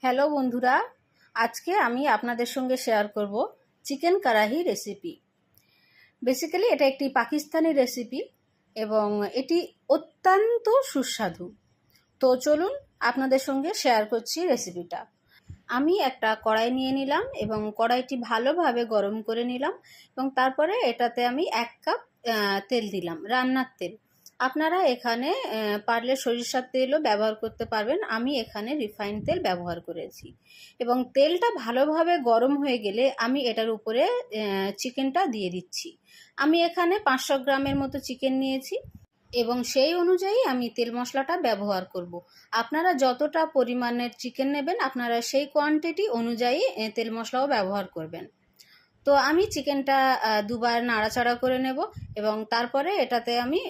Hello বন্ধুরা, আজকে আমি আপনাদের সঙ্গে শেয়ার করব চিকেন কারাহি রেসিপি। বেসিক্যালি এটা একটি পাকিস্তানি রেসিপি এবং এটি অত্যন্ত সুস্বাদু। তো চলুন আপনাদের সঙ্গে শেয়ার করছি রেসিপিটা। আমি একটা কড়াই নিয়ে নিলাম এবং কড়াইটি ভালোভাবে গরম করে নিলাম এবং তারপরে এটাতে আমি 1 কাপ তেল দিলাম, রান্নার তেল। আপনারা এখানে পারলে সরিষার তেলও ব্যবহার করতে পারবেন, আমি এখানে রিফাইন তেল ব্যবহার করেছি। এবং তেলটা ভালোভাবে গরম হয়ে গেলে আমি এটার উপরে চিকেনটা দিয়ে দিচ্ছি। আমি এখানে 500 গ্রামের মতো চিকেন নিয়েছি এবং সেই অনুযায়ী আমি তেল মশলাটা ব্যবহার করব। আপনারা যতটা পরিমাণের চিকেন নেবেন আপনারা সেই কোয়ান্টিটি অনুযায়ী তেল মশলাও ব্যবহার করবেন। তো আমি চিকেনটা দুবার নাড়াচাড়া করে নেব এবং তারপরে এটাতে আমি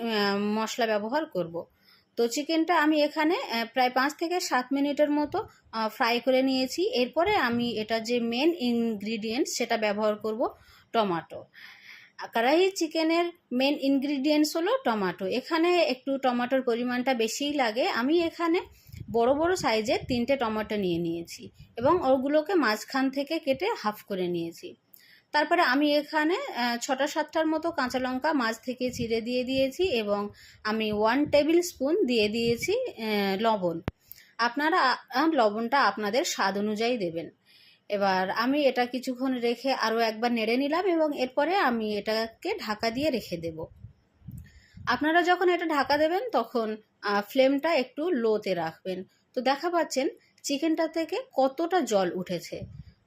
মশলা ব্যবহার করব। তো চিকেনটা আমি এখানে প্রায় 5 থেকে 7 মিনিটের মতো ফ্রাই করে নিয়েছি। এরপরে আমি এটা যে মেন ইনগ্রিডিয়েন্টস সেটা ব্যবহার করব, টমেটো। কড়াই চিকেনের মেন ইনগ্রিডিয়েন্টস হলো টমেটো। এখানে একটু টমেটোর পরিমাণটা বেশিই লাগে। আমি এখানে বড় বড় সাইজের 3টে টমেটো নিয়ে নিয়েছি এবং ওগুলোকে মাঝখান থেকে কেটে হাফ করে নিয়েছি। তারপরে আমি এখানে 6-7টার মতো কাঁচা লঙ্কা মাঝ থেকে চিড়ে দিয়ে দিয়েছি এবং আমি 1 টেবিল স্পুন দিয়ে দিয়েছি লবণ। আপনারা লবণটা আপনাদের স্বাদ অনুযায়ী দেবেন। এবার আমি এটা কিছুক্ষণ রেখে আরও একবার নেড়ে নিলাম এবং এরপরে আমি এটাকে ঢাকা দিয়ে রেখে দেব। আপনারা যখন এটা ঢাকা দেবেন তখন ফ্লেমটা একটু লোতে রাখবেন। তো দেখা পাচ্ছেন চিকেনটা থেকে কতটা জল উঠেছে।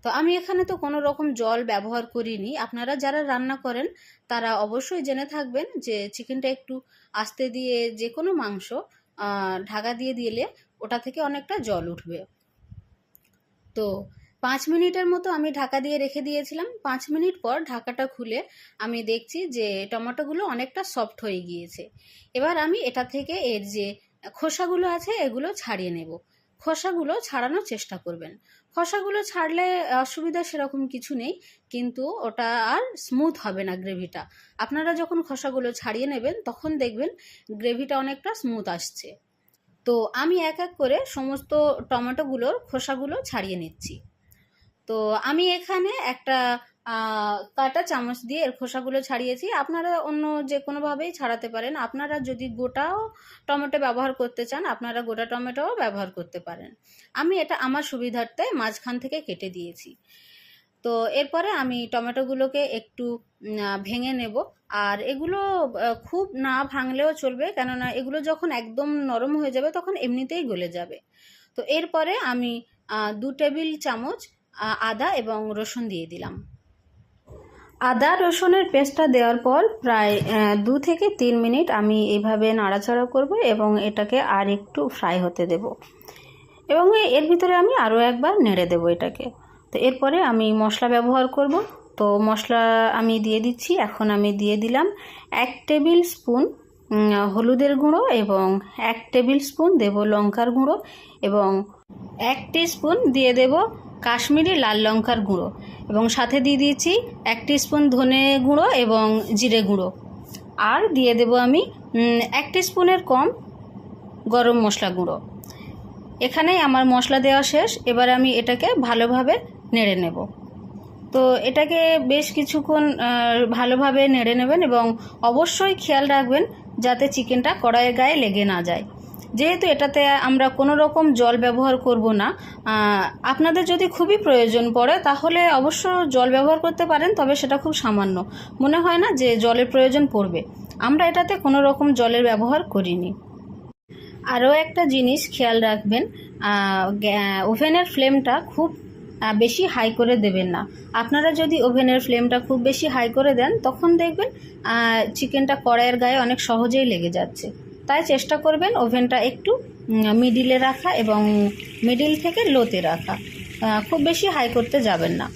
তো আমি এখানে তো কোনো রকম জল ব্যবহার করিনি। আপনারা যারা রান্না করেন তারা অবশ্যই জেনে থাকবেন যে চিকেনটা একটু আস্তে দিয়ে যে কোনো মাংস ঢাকা দিয়ে দিলে ওটা থেকে অনেকটা জল উঠবে। তো 5 মিনিটের মতো আমি ঢাকা দিয়ে রেখে দিয়েছিলাম। 5 মিনিট পর ঢাকাটা খুলে আমি দেখছি যে টমেটোগুলো অনেকটা সফট হয়ে গিয়েছে। এবার আমি এটা থেকে এর যে খোসাগুলো আছে এগুলো ছাড়িয়ে নেব। খোসাগুলো ছাড়ানোর চেষ্টা করবেন। খোসাগুলো ছাড়লে অসুবিধা সেরকম কিছু নেই, কিন্তু ওটা আর স্মুথ হবে না গ্রেভিটা। আপনারা যখন খোসাগুলো ছাড়িয়ে নেবেন তখন দেখবেন গ্রেভিটা অনেকটা স্মুথ আসছে। তো আমি এক এক করে সমস্ত টমেটোগুলোর খোসাগুলো ছাড়িয়ে নিচ্ছি। তো আমি এখানে একটা কাঁটা চামচ দিয়ে এর খোসাগুলো ছাড়িয়েছি। আপনারা অন্য যে কোনোভাবেই ছাড়াতে পারেন। আপনারা যদি গোটাও টমেটো ব্যবহার করতে চান আপনারা গোটা টমেটোও ব্যবহার করতে পারেন। আমি এটা আমার সুবিধার্থে মাঝখান থেকে কেটে দিয়েছি। তো এরপরে আমি টমেটোগুলোকে একটু ভেঙে নেব। আর এগুলো খুব না ভাঙলেও চলবে, কেননা এগুলো যখন একদম নরম হয়ে যাবে তখন এমনিতেই গলে যাবে। তো এরপরে আমি 2 টেবিল চামচ আদা এবং রসুন দিয়ে দিলাম। আদা রসুনের পেস্টটা দেওয়ার পর প্রায় 2 থেকে 3 মিনিট আমি এইভাবে নাড়াচাড়া করব এবং এটাকে আর একটু ফ্রাই হতে দেব এবং এর ভিতরে আমি আরও একবার নেড়ে দেব এটাকে। তো এরপরে আমি মশলা ব্যবহার করব। তো মশলা আমি দিয়ে দিচ্ছি। এখন আমি দিয়ে দিলাম 1 টেবিল স্পুন হলুদের গুঁড়ো এবং 1 টেবিল স্পুন দেব লঙ্কার গুঁড়ো এবং 1 টিস্পুন দিয়ে দেব কাশ্মীরি লাল লঙ্কার গুঁড়ো এবং সাথে দিয়ে দিয়েছি 1 টিস্পুন ধনে গুঁড়ো এবং জিরে গুঁড়ো। আর দিয়ে দেব আমি 1 টিস্পুনের কম গরম মশলা গুঁড়ো। এখানেই আমার মশলা দেওয়া শেষ। এবার আমি এটাকে ভালোভাবে নেড়ে নেব। তো এটাকে বেশ কিছুক্ষণ ভালোভাবে নেড়ে নেবেন এবং অবশ্যই খেয়াল রাখবেন যাতে চিকেনটা কড়াইয়ের গায়ে লেগে না যায়। যেহেতু এটাতে আমরা কোনো রকম জল ব্যবহার করব না, আপনাদের যদি খুবই প্রয়োজন পড়ে তাহলে অবশ্য জল ব্যবহার করতে পারেন, তবে সেটা খুব সামান্য। মনে হয় না যে জলের প্রয়োজন পড়বে। আমরা এটাতে কোনো রকম জলের ব্যবহার করিনি। আরও একটা জিনিস খেয়াল রাখবেন, ওভেনের ফ্লেমটা খুব বেশি হাই করে দেবেন না। আপনারা যদি ওভেনের ফ্লেমটা খুব বেশি হাই করে দেন তখন দেখবেন চিকেনটা কড়াইয়ের গায়ে অনেক সহজেই লেগে যাচ্ছে। তাই চেষ্টা করবেন ওভেনটা একটু মিডিলে রাখা এবং মিডিল থেকে লোতে রাখা, খুব বেশি হাই করতে যাবেন না।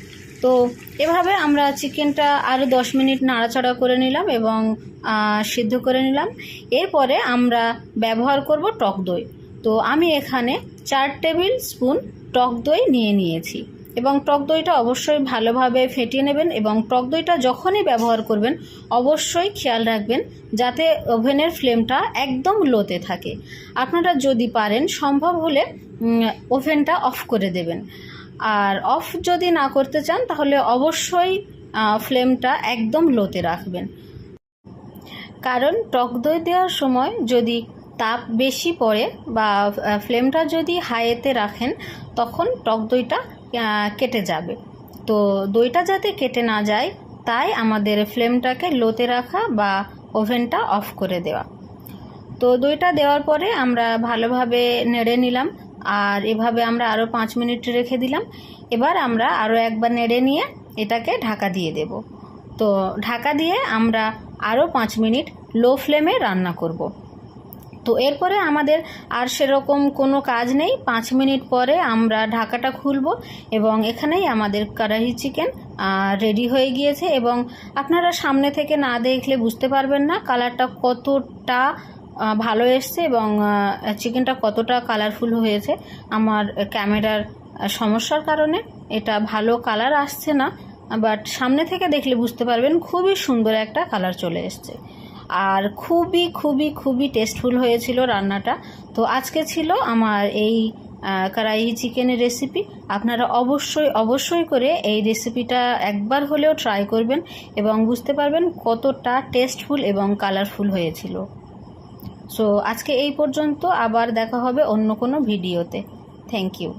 তো এভাবে আমরা চিকেনটা আরও 10 মিনিট নাড়াচাড়া করে নিলাম এবং সিদ্ধ করে নিলাম। এরপরে আমরা ব্যবহার করব টক দই। তো আমি এখানে 4 টেবিল স্পুন টক দই নিয়ে নিয়েছি এবং টক দইটা অবশ্যই ভালোভাবে ফেটিয়ে নেবেন এবং টক দইটা যখনই ব্যবহার করবেন অবশ্যই খেয়াল রাখবেন যাতে ওভেনের ফ্লেমটা একদম লোতে থাকে। আপনারা যদি পারেন সম্ভব হলে ওভেনটা অফ করে দেবেন, আর অফ যদি না করতে চান তাহলে অবশ্যই ফ্লেমটা একদম লোতে রাখবেন। কারণ টক দই দেওয়ার সময় যদি তাপ বেশি পড়ে বা ফ্লেমটা যদি হাইতে রাখেন তখন টক দইটা কেটে যাবে। তো দইটা যাতে কেটে না যায় তাই আমাদের ফ্লেমটাকে লোতে রাখা বা ওভেনটা অফ করে দেওয়া। তো দইটা দেওয়ার পরে আমরা ভালোভাবে নেড়ে নিলাম, আর এভাবে আমরা আরও 5 মিনিট রেখে দিলাম। এবার আমরা আরও একবার নেড়ে নিয়ে এটাকে ঢাকা দিয়ে দেব। তো ঢাকা দিয়ে আমরা আরও 5 মিনিট লো ফ্লেমে রান্না করব। তো এরপরে আমাদের আর সেরকম কোনো কাজ নেই। 5 মিনিট পরে আমরা ঢাকাটা খুলব এবং এখানেই আমাদের কড়াহি চিকেন রেডি হয়ে গিয়েছে। এবং আপনারা সামনে থেকে না দেখলে বুঝতে পারবেন না কালারটা কতটা ভালো এসছে এবং চিকেনটা কতটা কালারফুল হয়েছে। আমার ক্যামেরার সমস্যার কারণে এটা ভালো কালার আসছে না, বাট সামনে থেকে দেখলে বুঝতে পারবেন খুবই সুন্দর একটা কালার চলে এসছে আর খুবই খুবই খুবই টেস্টফুল হয়েছিল রান্নাটা। তো আজকে ছিল আমার এই কড়াই চিকেনের রেসিপি। আপনারা অবশ্যই করে এই রেসিপিটা একবার হলেও ট্রাই করবেন এবং বুঝতে পারবেন কতটা টেস্টফুল এবং কালারফুল হয়েছিল। সো আজকে এই পর্যন্ত, আবার দেখা হবে অন্য কোনো ভিডিওতে। Thank you.